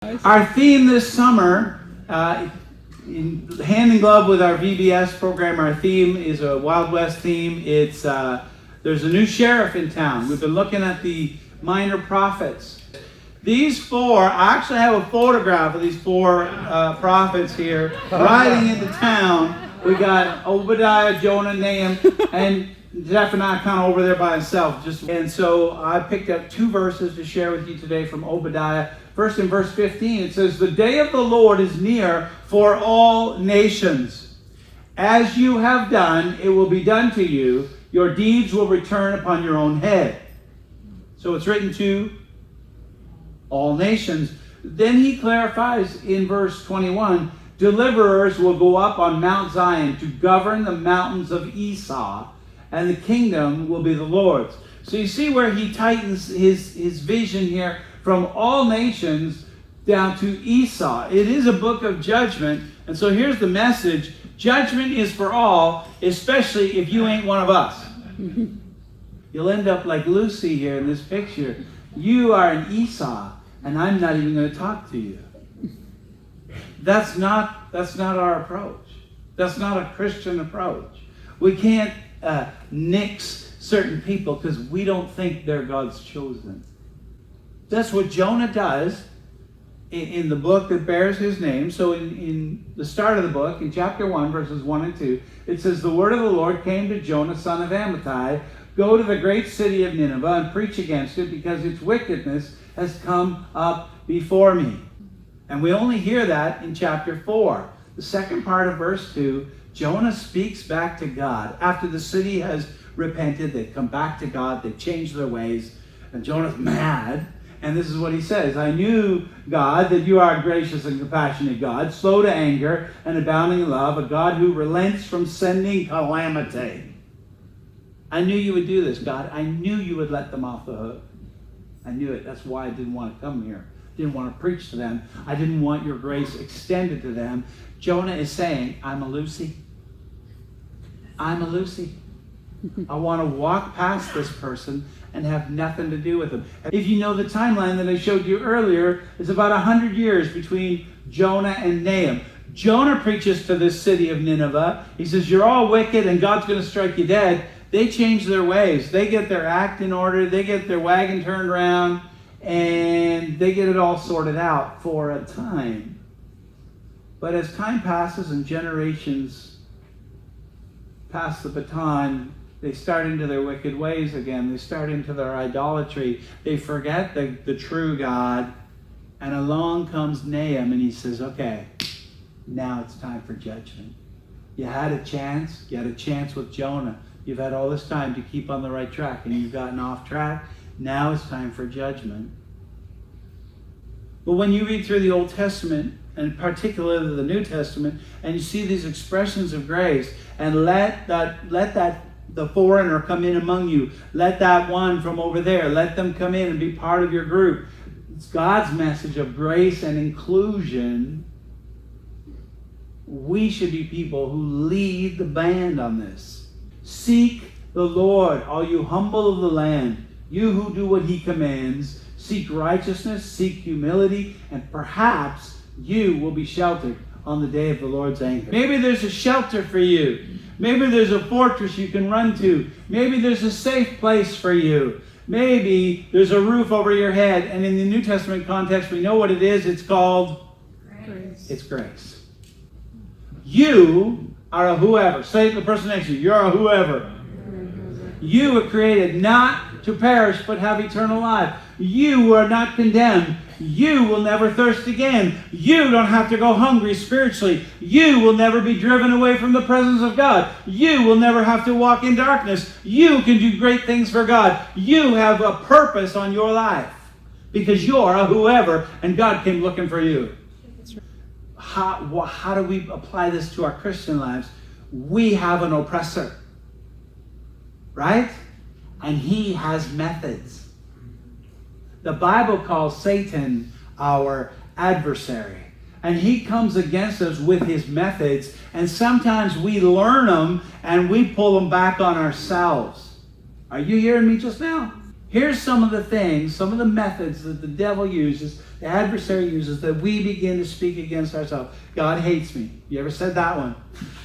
Our theme this summer, in hand in glove with our VBS program, our theme is a Wild West theme. It's there's a new sheriff in town. We've been looking at the minor prophets. These four, I actually have a photograph of these four prophets here riding into town. We got Obadiah, Jonah, Nahum, and Zephaniah kind of over there by himself. And so I picked up two verses to share with you today from Obadiah. First, in verse 15, it says, "The day of the Lord is near for all nations. As you have done, it will be done to you. Your deeds will return upon your own head." So it's written to all nations. Then he clarifies in verse 21, "Deliverers will go up on Mount Zion to govern the mountains of Esau, and the kingdom will be the Lord's." So you see where he tightens his vision here from all nations down to Esau. It is a book of judgment. And so here's the message. Judgment is for all, especially if you ain't one of us. You'll end up like Lucy here in this picture. You are an Esau, and I'm not even going to talk to you. That's not our approach. That's not a Christian approach. We can't nix certain people because we don't think they're God's chosen. That's what Jonah does in the book that bears his name. So in the start of the book, in chapter 1, verses 1 and 2, it says, "The word of the Lord came to Jonah, son of Amittai. Go to the great city of Nineveh and preach against it, because its wickedness has come up before me." And we only hear that in chapter 4. The second part of verse 2, Jonah speaks back to God. After the city has repented, they've come back to God, they've changed their ways, and Jonah's mad. And this is what he says: "I knew, God, that you are a gracious and compassionate God, slow to anger and abounding in love, a God who relents from sending calamity." I knew you would do this, God. I knew you would let them off the hook. I knew it. That's why I didn't want to come here. Didn't want to preach to them. I didn't want your grace extended to them. Jonah is saying, I'm a Lucy. I'm a Lucy. I want to walk past this person and have nothing to do with them. If you know the timeline that I showed you earlier, it's about 100 years between Jonah and Nahum. Jonah preaches to this city of Nineveh. He says, you're all wicked and God's going to strike you dead. They change their ways. They get their act in order. They get their wagon turned around. And they get it all sorted out for a time. But as time passes and generations pass the baton, they start into their wicked ways again. They start into their idolatry. They forget the true God. And along comes Nahum and he says, okay, now it's time for judgment. You had a chance. You had a chance with Jonah. You've had all this time to keep on the right track and you've gotten off track. Now it's time for judgment. But when you read through the Old Testament, and particularly the New Testament, and you see these expressions of grace, and let the foreigner come in among you, let that one from over there, let them come in and be part of your group. It's God's message of grace and inclusion. We should be people who lead the band on this. Seek the Lord, all you humble of the land. You who do what he commands, seek righteousness, seek humility, and perhaps you will be sheltered on the day of the Lord's anger. Maybe there's a shelter for you. Maybe there's a fortress you can run to. Maybe there's a safe place for you. Maybe there's a roof over your head. And in the New Testament context, we know what it is. It's called grace. It's grace. You are a whoever. Say to the person next to you, you're a whoever. You were created not to perish, but have eternal life. You are not condemned. You will never thirst again. You don't have to go hungry spiritually. You will never be driven away from the presence of God. You will never have to walk in darkness. You can do great things for God. You have a purpose on your life because you're a whoever and God came looking for you. How do we apply this to our Christian lives? We have an oppressor, right? And he has methods. The Bible calls Satan our adversary. And he comes against us with his methods. And sometimes we learn them and we pull them back on ourselves. Are you hearing me just now? Here's some of the things, some of the methods that the devil uses the adversary uses, that we begin to speak against ourselves. God hates me. You ever said that one?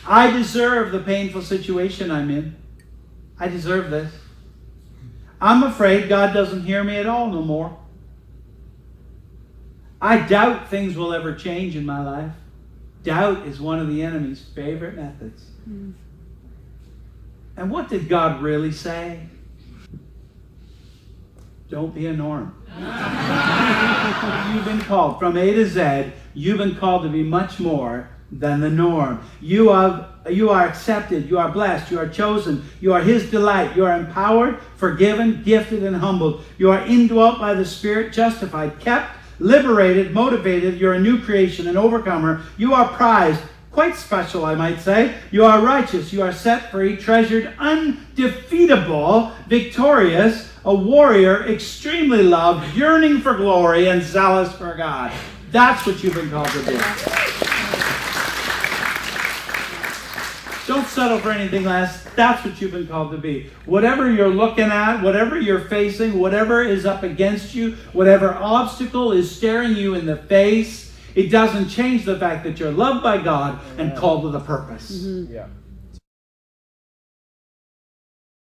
I deserve the painful situation I'm in. I deserve this. I'm afraid God doesn't hear me at all no more. I doubt things will ever change in my life. Doubt is one of the enemy's favorite methods. And what did God really say? Don't be a norm. You've been called, from A to Z, you've been called to be much more than the norm. You are accepted, you are blessed, you are chosen, you are His delight, you are empowered, forgiven, gifted, and humbled. You are indwelt by the Spirit, justified, kept, liberated, motivated. You're a new creation, an overcomer. You are prized, quite special, I might say. You are righteous, you are set free, treasured, undefeatable, victorious, a warrior, extremely loved, yearning for glory, and zealous for God. That's what you've been called to do. Don't settle for anything less. That's what you've been called to be. Whatever you're looking at, whatever you're facing, whatever is up against you, whatever obstacle is staring you in the face, it doesn't change the fact that you're loved by God and called with a purpose. Yeah.